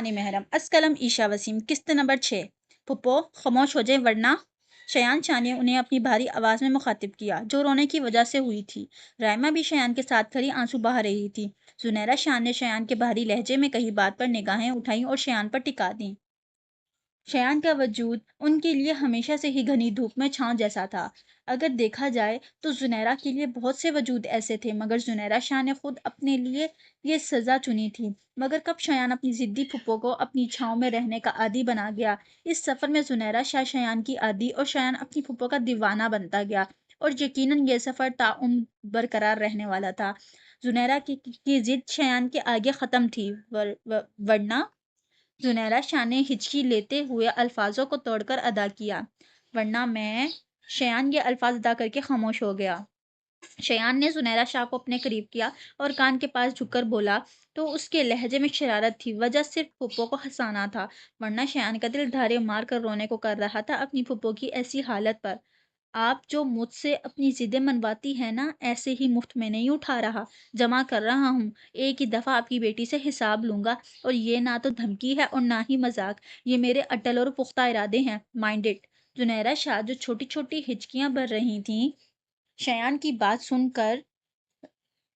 زبان محرم از کلم عیشا وسیم قسط نمبر 6 پھپھو خاموش ہو جائیں ورنہ شایان شاہ نے انہیں اپنی بھاری آواز میں مخاطب کیا جو رونے کی وجہ سے ہوئی تھی۔ رائمہ بھی شایان کے ساتھ کھڑی آنسو بہا رہی تھی۔ زنیرہ شاہ نے شایان کے بھاری لہجے میں کہی بات پر نگاہیں اٹھائیں اور شایان پر ٹکا دیں۔ شایان کا وجود ان کے لیے ہمیشہ سے ہی گھنی دھوپ میں چھاؤں جیسا تھا۔ اگر دیکھا جائے تو زنیرہ کے لیے بہت سے وجود ایسے تھے مگر زنیرہ شاہ نے خود اپنے لیے یہ سزا چنی تھی۔ مگر کب شایان اپنی ضدی پھپھو کو اپنی چھاؤں میں رہنے کا عادی بنا گیا، اس سفر میں زنیرہ شاہ شایان کی عادی اور شایان اپنی پھپھو کا دیوانہ بنتا گیا اور یقیناً یہ سفر تاعمر برقرار رہنے والا تھا۔ زنیرہ کی ضد شایان کے آگے ختم تھی ورنہ زنیرہ شاہ نے ہچکی لیتے ہوئے الفاظوں کو توڑ کر ادا کیا، ورنہ میں شایان یہ الفاظ ادا کر کے خاموش ہو گیا۔ شایان نے زنیرہ شاہ کو اپنے قریب کیا اور کان کے پاس جھک کر بولا تو اس کے لہجے میں شرارت تھی۔ وجہ صرف پھپھو کو ہنسانا تھا ورنہ شایان کا دل دھارے مار کر رونے کو کر رہا تھا اپنی پھپھو کی ایسی حالت پر۔ آپ جو مجھ سے اپنی ضدیں منواتی ہیں نا، ایسے ہی مفت میں نہیں اٹھا رہا، جمع کر رہا ہوں۔ ایک ہی دفعہ آپ کی بیٹی سے حساب لوں گا اور یہ نہ تو دھمکی ہے اور نہ ہی مذاق، یہ میرے اٹل اور پختہ ارادے ہیں، مائنڈ اٹ۔ زنیرہ شاہ جو چھوٹی چھوٹی ہچکیاں بھر رہی تھیں، شایان کی بات سن کر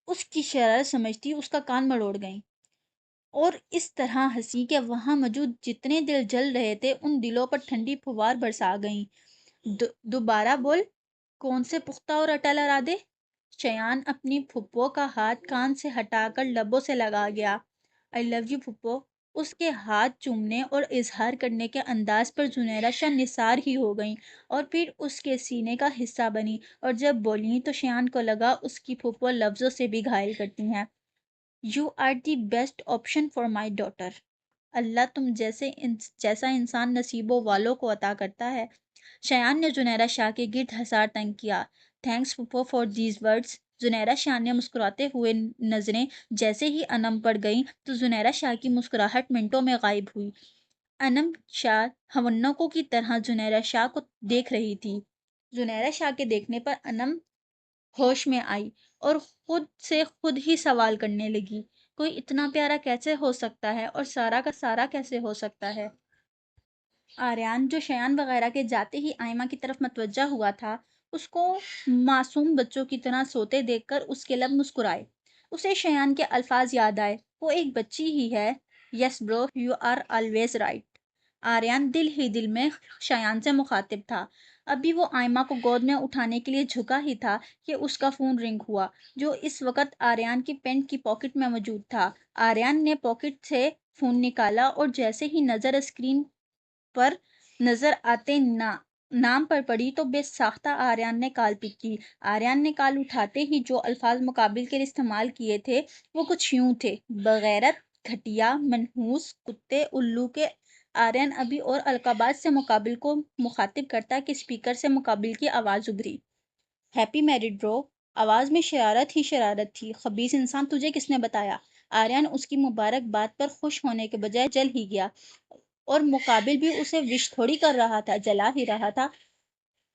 اس کی شرارت سمجھتی اس کا کان مروڑ گئیں اور اس طرح ہنسی کہ وہاں موجود جتنے دل جل رہے تھے ان دلوں پر ٹھنڈی پھوار برسا گئیں۔ دوبارہ بول، کون سے پختہ اور اٹل ارادے؟ شایان اپنی پھپھو کا ہاتھ کان سے ہٹا کر لبوں سے لگا گیا۔ آئی لو یو پھپھو۔ اس کے ہاتھ چومنے اور اظہار کرنے کے انداز پر زنیرہ شاہ نثار ہی ہو گئیں اور پھر اس کے سینے کا حصہ بنی اور جب بولیں تو شایان کو لگا اس کی پھپھو لفظوں سے بھی گھائل کرتی ہیں۔ You are the best option for my daughter. اللہ تم جیسا انسان نصیبوں والوں کو عطا کرتا ہے۔ شایان نے زنیرہ شاہ کے گرد حصار تنگ کیا۔ تھینکس پھپھو for these words. Zunaira Shah نے مسکراتے ہوئے نظریں جیسے ہی انم پر گئیں تو زنیرہ شاہ کی مسکراہٹ منٹوں میں غائب ہوئی۔ انم شاہ ہونکوں کی طرح زنیرہ شاہ کو دیکھ رہی تھی۔ زنیرہ شاہ کے دیکھنے پر انم ہوش میں آئی اور خود سے خود ہی سوال کرنے لگی، کوئی اتنا پیارا کیسے ہو سکتا ہے اور سارا کا سارا کیسے ہو سکتا ہے؟ آریان جو شایان وغیرہ کے جاتے ہی آئمہ کی طرف متوجہ ہوا تھا، اس کو معصوم بچوں کی طرح سوتے دیکھ کر اس کے لب مسکرائے۔ اسے شایان کے الفاظ یاد آئے، وہ ایک بچی ہی ہے۔ Yes bro, you are always right. Aryan دل ہی دل میں شایان سے مخاطب تھا۔ ابھی وہ آئمہ کو گود میں اٹھانے کے لیے جھکا ہی تھا کہ اس کا فون رنگ ہوا جو اس وقت آریان کی پینٹ کی پاکٹ میں موجود تھا۔ آریان نے پاکٹ سے فون نکالا اور جیسے ہی نظر اسکرین پر نظر آتے نام پر پڑی تو بے ساختہ آریان نے کال پک کی۔ آریان نے کال اٹھاتے ہی جو الفاظ مقابل کے لیے استعمال کیے تھے وہ کچھ یوں تھے، بغیرت، گھٹیا، منحوس، کتے، الو کے۔ آریان ابھی اور القابات سے مقابل کو مخاطب کرتا کہ اسپیکر سے مقابل کی آواز ابھری۔ ہیپی میرڈ برو۔ آواز میں شرارت ہی شرارت تھی۔ خبیث انسان، تجھے کس نے بتایا؟ آریان اس کی مبارک بات پر خوش ہونے کے بجائے جل ہی گیا اور مقابل بھی اسے وش تھوڑی کر رہا تھا، جلا ہی رہا تھا۔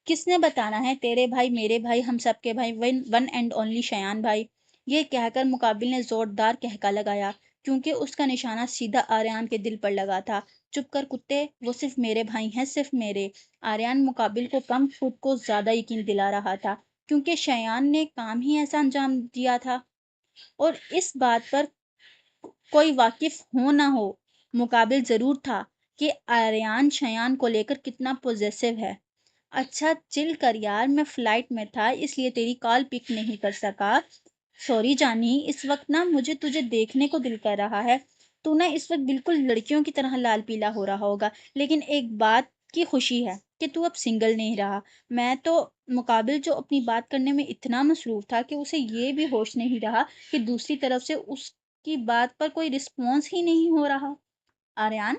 کس نے بتانا ہے؟ تیرے بھائی، میرے بھائی، ہم سب کے بھائی، ون اینڈ اونلی شایان بھائی۔ یہ کہہ کر مقابل نے زوردار کہکا لگایا کیونکہ اس کا نشانہ سیدھا آریان کے دل پر لگا تھا۔ چپ کر کتے، وہ صرف میرے بھائی ہیں، صرف میرے۔ آریان مقابل کو کم خود کو زیادہ یقین دلا رہا تھا کیونکہ شایان نے کام ہی ایسا انجام دیا تھا اور اس بات پر کوئی واقف ہو نہ ہو، مقابل ضرور تھا کہ آریان شایان کو لے کر کتنا پوزیسو ہے۔ اچھا چل کر یار، میں فلائٹ میں تھا اس لیے تیری کال پک نہیں کر سکا۔ سوری جانی، اس وقت نا مجھے تجھے دیکھنے کو دل کر رہا ہے۔ تو نا اس وقت بالکل لڑکیوں کی طرح لال پیلا ہو رہا ہوگا، لیکن ایک بات کی خوشی ہے کہ تو اب سنگل نہیں رہا۔ میں تو مقابل جو اپنی بات کرنے میں اتنا مصروف تھا کہ اسے یہ بھی ہوش نہیں رہا کہ دوسری طرف سے اس کی بات پر کوئی رسپانس ہی نہیں ہو رہا۔ آریان،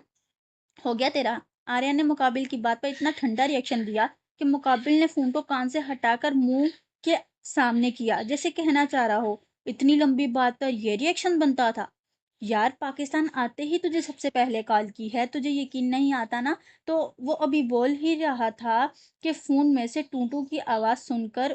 ہو گیا تیرا؟ آریان نے مقابل کی بات پر اتنا ٹھنڈا ری ایکشن دیا کہ مقابل نے فون کو کان سے ہٹا کر منہ کے سامنے کیا جیسے کہنا چاہ رہا ہو، اتنی لمبی بات پر یہ ری ایکشن بنتا تھا؟ یار، پاکستان آتے ہی تجھے سب سے پہلے کال کی ہے، تجھے یقین نہیں آتا نا؟ تو وہ ابھی بول ہی رہا تھا کہ فون میں سے ٹو ٹو کی آواز سن کر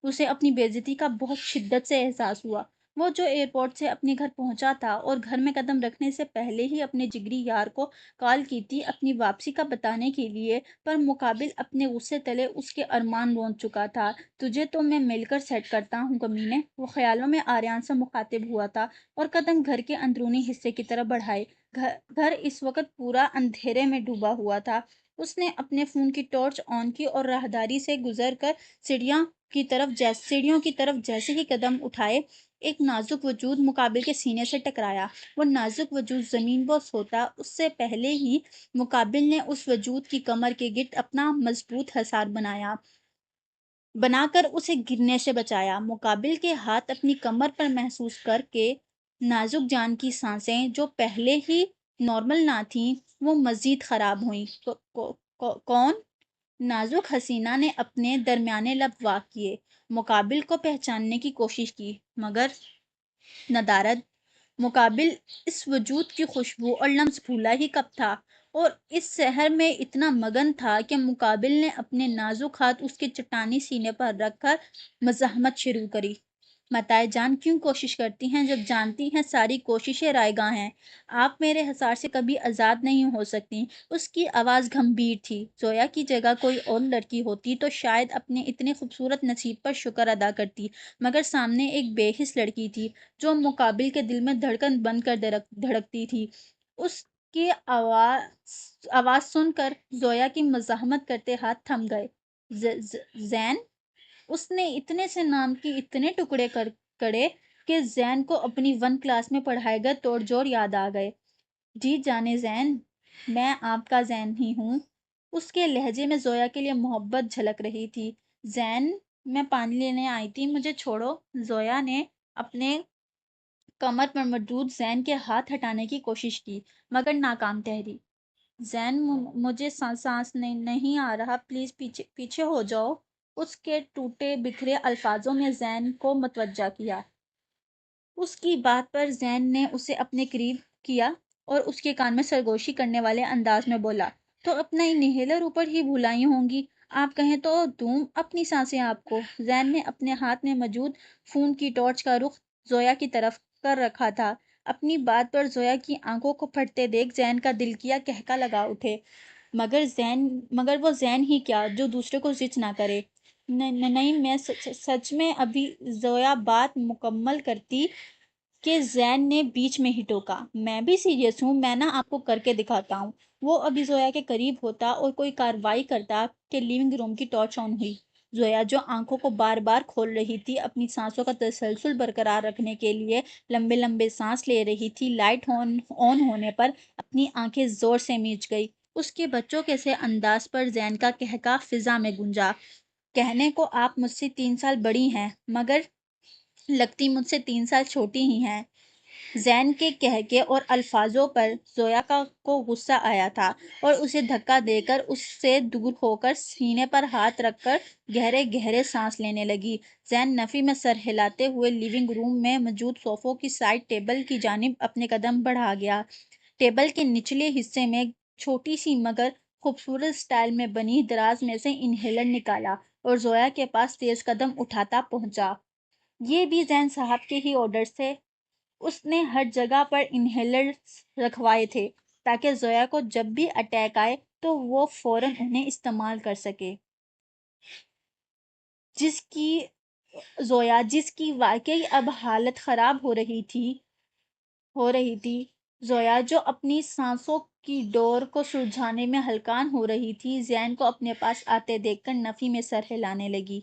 اسے اپنی بے عزتی کا بہت شدت سے احساس ہوا۔ وہ جو ایئرپورٹ سے اپنے گھر پہنچا تھا اور گھر میں قدم رکھنے سے پہلے ہی اپنے جگری یار کو کال کی تھی اپنی واپسی کا بتانے کے لیے، پر مقابل اپنے غصے تلے اس کے ارمان رون چکا تھا۔ تجھے تو میں مل کر سیٹ کرتا ہوں کمینے، وہ خیالوں میں آریان سے مخاطب ہوا تھا اور قدم گھر کے اندرونی حصے کی طرف بڑھائے۔ گھر اس وقت پورا اندھیرے میں ڈوبا ہوا تھا۔ اس نے اپنے فون کی ٹارچ آن کی اور راہداری سے گزر کر سیڑھیوں کی طرف جیسے ہی قدم اٹھائے، ایک نازک وجود مقابل کے سینے سے ٹکرایا۔ وہ نازک وجود زمین بوس ہوتا اس سے پہلے ہی مقابل نے اس وجود کی کمر کے گرد اپنا مضبوط حصار بنا کر اسے گرنے سے بچایا۔ مقابل کے ہاتھ اپنی کمر پر محسوس کر کے نازک جان کی سانسیں جو پہلے ہی نارمل نہ تھیں وہ مزید خراب ہوئیں۔ کون؟ نازک حسینہ نے اپنے درمیانے لب واق کیے، مقابل کو پہچاننے کی کوشش کی، مگر ندارد۔ مقابل اس وجود کی خوشبو اور لمس بھولا ہی کب تھا، اور اس سحر میں اتنا مگن تھا کہ مقابل نے اپنے نازک ہاتھ اس کے چٹانی سینے پر رکھ کر مزاحمت شروع کری۔ متائے جان کیوں کوشش کرتی ہیں جب جانتی ہیں ساری کوششیں رائگاں ہیں؟ آپ میرے حصار سے کبھی آزاد نہیں ہو سکتی۔ اس کی آواز گھمبیر تھی۔ زویا کی جگہ کوئی اور لڑکی ہوتی تو شاید اپنے اتنے خوبصورت نصیب پر شکر ادا کرتی، مگر سامنے ایک بے حس لڑکی تھی جو مقابل کے دل میں دھڑکن بند کر دھڑکتی تھی۔ اس کی آواز سن کر زویا کی مزاحمت کرتے ہاتھ تھم گئے۔ زین؟ اس نے اتنے سے نام کی اتنے ٹکڑے کڑے کہ زین کو اپنی 1 کلاس میں پڑھائے گئے توڑ جوڑ یاد آ گئے۔ جی جانے زین، میں آپ کا زین ہی ہوں۔ اس کے لہجے میں زویا کے لیے محبت جھلک رہی تھی۔ زین، میں پانی لینے آئی تھی، مجھے چھوڑو۔ زویا نے اپنے کمر پر موجود زین کے ہاتھ ہٹانے کی کوشش کی، مگر ناکام ٹھہری۔ زین، مجھے سانس نہیں آ رہا، پلیز پیچھے ہو جاؤ۔ اس کے ٹوٹے بکھرے الفاظوں میں زین کو متوجہ کیا۔ اس کی بات پر زین نے اسے اپنے قریب کیا اور اس کے کان میں سرگوشی کرنے والے انداز میں بولا، تو اپنا انہیلر اوپر ہی بھولائی ہوں گی، آپ کہیں تو دوں اپنی سانسیں آپ کو۔ زین نے اپنے ہاتھ میں موجود فون کی ٹارچ کا رخ زویا کی طرف کر رکھا تھا۔ اپنی بات پر زویا کی آنکھوں کو پھٹتے دیکھ زین کا دل کیا کہکا لگا اٹھے، مگر وہ زین ہی کیا جو دوسرے کو زچ نہ کرے۔ نہیں، میں سچ میں ابھی۔ زویا بات مکمل کرتی کہ زین نے بیچ میں ہی ٹوکا، میں بھی سیریس ہوں، میں نہ آپ کو کر کے دکھاتا ہوں۔ وہ ابھی زویا کے قریب ہوتا اور کوئی کارروائی کرتا کہ لیونگ روم کی ٹارچ آن ہوئی۔ زویا جو آنکھوں کو بار بار کھول رہی تھی، اپنی سانسوں کا تسلسل برقرار رکھنے کے لیے لمبے لمبے سانس لے رہی تھی، لائٹ آن ہونے پر اپنی آنکھیں زور سے میچ گئی۔ اس کے بچوں کے سے انداز پر زین کا کہکا فضا میں گونجا، کہنے کو آپ مجھ سے 3 سال بڑی ہیں، مگر لگتی مجھ سے 3 سال چھوٹی ہی ہیں۔ زین کے کہکے اور الفاظوں پر زویا کو غصہ آیا تھا اور اسے دھکا دے کر اس سے دور ہو کر سینے پر ہاتھ رکھ کر گہرے گہرے سانس لینے لگی۔ زین نفی میں سر ہلاتے ہوئے لیونگ روم میں موجود صوفوں کی سائڈ ٹیبل کی جانب اپنے قدم بڑھا گیا۔ ٹیبل کے نچلے حصے میں چھوٹی سی مگر خوبصورت سٹائل میں بنی دراز میں سے انہیلر نکالا اور زویا کے پاس تیز قدم اٹھاتا پہنچا۔ یہ بھی زین صاحب کے ہی آرڈرز تھے۔ اس نے ہر جگہ پر انہیلرز رکھوائے تھے تاکہ زویا کو جب بھی اٹیک آئے تو وہ فوراً انہیں استعمال کر سکے۔ جس کی واقعی اب حالت خراب ہو رہی تھی۔ زویا جو اپنی سانسوں کی ڈور کو سلجھانے میں ہلکان ہو رہی تھی، زین کو اپنے پاس آتے دیکھ کر نفی میں سر ہلانے لگی۔